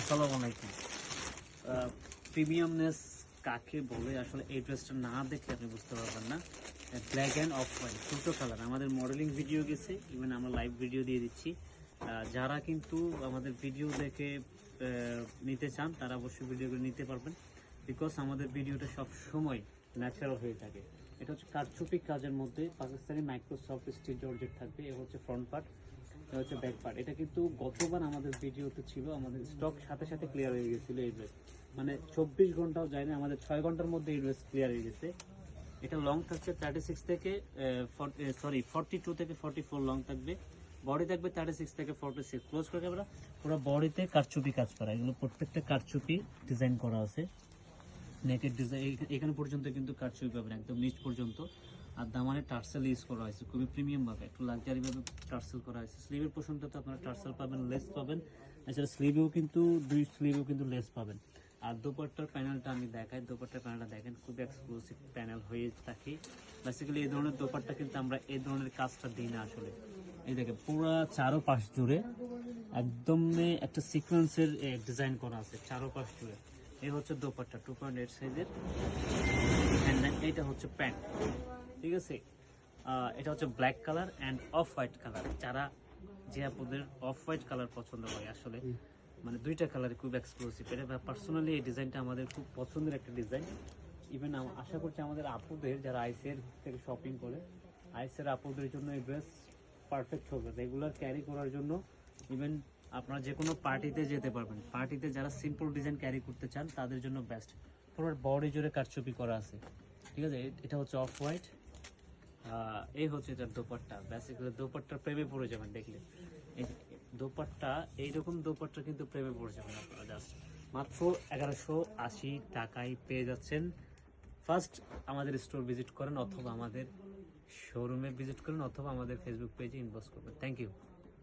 আসসালামু আলাইকুম। প্রিমিয়ামনেস কাকে বলে আসলে এই ড্রেসটা না দেখলে আপনি বুঝতে পারবেন না। ব্ল্যাক অ্যান্ড অফ হোয়াইট দুটো কালার, আমাদের মডেলিং ভিডিও গেছে, ইভেন আমরা লাইভ ভিডিও দিয়ে দিচ্ছি। যারা কিন্তু আমাদের ভিডিও দেখে নিতে চান তারা অবশ্যই ভিডিওগুলো নিতে পারবেন, বিকজ আমাদের ভিডিওটা সব সময় ন্যাচারাল হয়ে থাকে। এটা হচ্ছে কারচুপি কাজের মধ্যে পাকিস্তানি মাইক্রোসফট স্টিচ জর্জেট থাকবে। এ হচ্ছে ফ্রন্ট পার্ট, এটা হচ্ছে ব্যাক পার্ট। এটা কিন্তু গতবার আমাদের ভিডিওতে ছিল, আমাদের স্টক সাথে সাথে ক্লিয়ার হয়ে গেছিল। এই ড্রেস মানে 24 ঘন্টাও যায় না, আমাদের 6 ঘন্টার মধ্যে এই ড্রেস ক্লিয়ার হয়ে গেছে। এটা লং থাকছে 36 থেকে 42 থেকে 44 লং থাকবে। বডি থাকবে 36 থেকে 46। ক্লোজ করে ক্যামেরা, পুরো বডিতে কারচুপি কাজ করা, এগুলো প্রত্যেকটা কারচুপি ডিজাইন করা আছে। নেকের ডিজাইন এখানে পর্যন্ত কিন্তু কারচুপি পাবেন একদম নিচ পর্যন্ত। আর দামানে টার্সেল ইউজ করা হয়েছে খুবই প্রিমিয়াম ভাবে, একটু লাক্সারি ভাবে টার্সেল করা হয়েছে। স্লিভের পোর্শনটাতে আপনারা টার্সেল পাবেন, লেস পাবেন। এছাড়া স্লিভেও কিন্তু দুই স্লিভেও কিন্তু লেস পাবেন। আর দোপাট্টার প্যানেলটা আমি দেখাই, দোপাট্টার প্যানেলটা দেখেন খুবই এক্সক্লুসিভ প্যানেল হয়ে থাকে। বেসিক্যালি এই ধরনের দোপাট্টা কিন্তু আমরা এই ধরনের কাজটা দিই না আসলে। এই দেখেন পুরো চারোপাশ জুড়ে একদম একটা সিকোয়েন্সের ডিজাইন করা আছে চারোপাশ জুড়ে। এই হচ্ছে দোপাট্টা 2.8 সাইজের, এন্ড দেন এটা হচ্ছে প্যান্ট। ঠিক আছে, এটা হচ্ছে black colour and off white colour. যারা যে আপনাদের অফ হোয়াইট কালার পছন্দ করে আসলে, মানে দুইটা কালার খুব এক্সক্লুসিভ। এটা পার্সোনালি এই ডিজাইনটা আমাদের খুব পছন্দের একটা ডিজাইন। ইভেন আশা করছি আমাদের আপুদের যারা আইসের থেকে শপিং করে, আইসের আপুদের জন্য এই ড্রেস পারফেক্ট হবে, রেগুলার ক্যারি করার জন্য। ইভেন আপনারা যে কোনো পার্টিতে যেতে পারবেন, পার্টিতে যারা সিম্পল ডিজাইন ক্যারি করতে চান তাদের জন্য বেস্ট। পুরো বডি জুড়ে কারচুপি করা আছে। ঠিক আছে, এটা হচ্ছে অফ হোয়াইট। এই হচ্ছে এটার দোপাট্টা। বেসিক্যালি দোপাট্টার প্রেমে পড়ে যাবেন দেখলে। দোপাট্টা এইরকম দোপাট্টা কিন্তু প্রেমে পড়ে যাবেন আপনারা। জাস্ট মাত্র 1180 টাকায় পেয়ে যাচ্ছেন। ফার্স্ট আমাদের স্টোর ভিজিট করেন, অথবা আমাদের শোরুমে ভিজিট করেন, অথবা আমাদের ফেসবুক পেজে ইনবক্স করবেন। Thank you.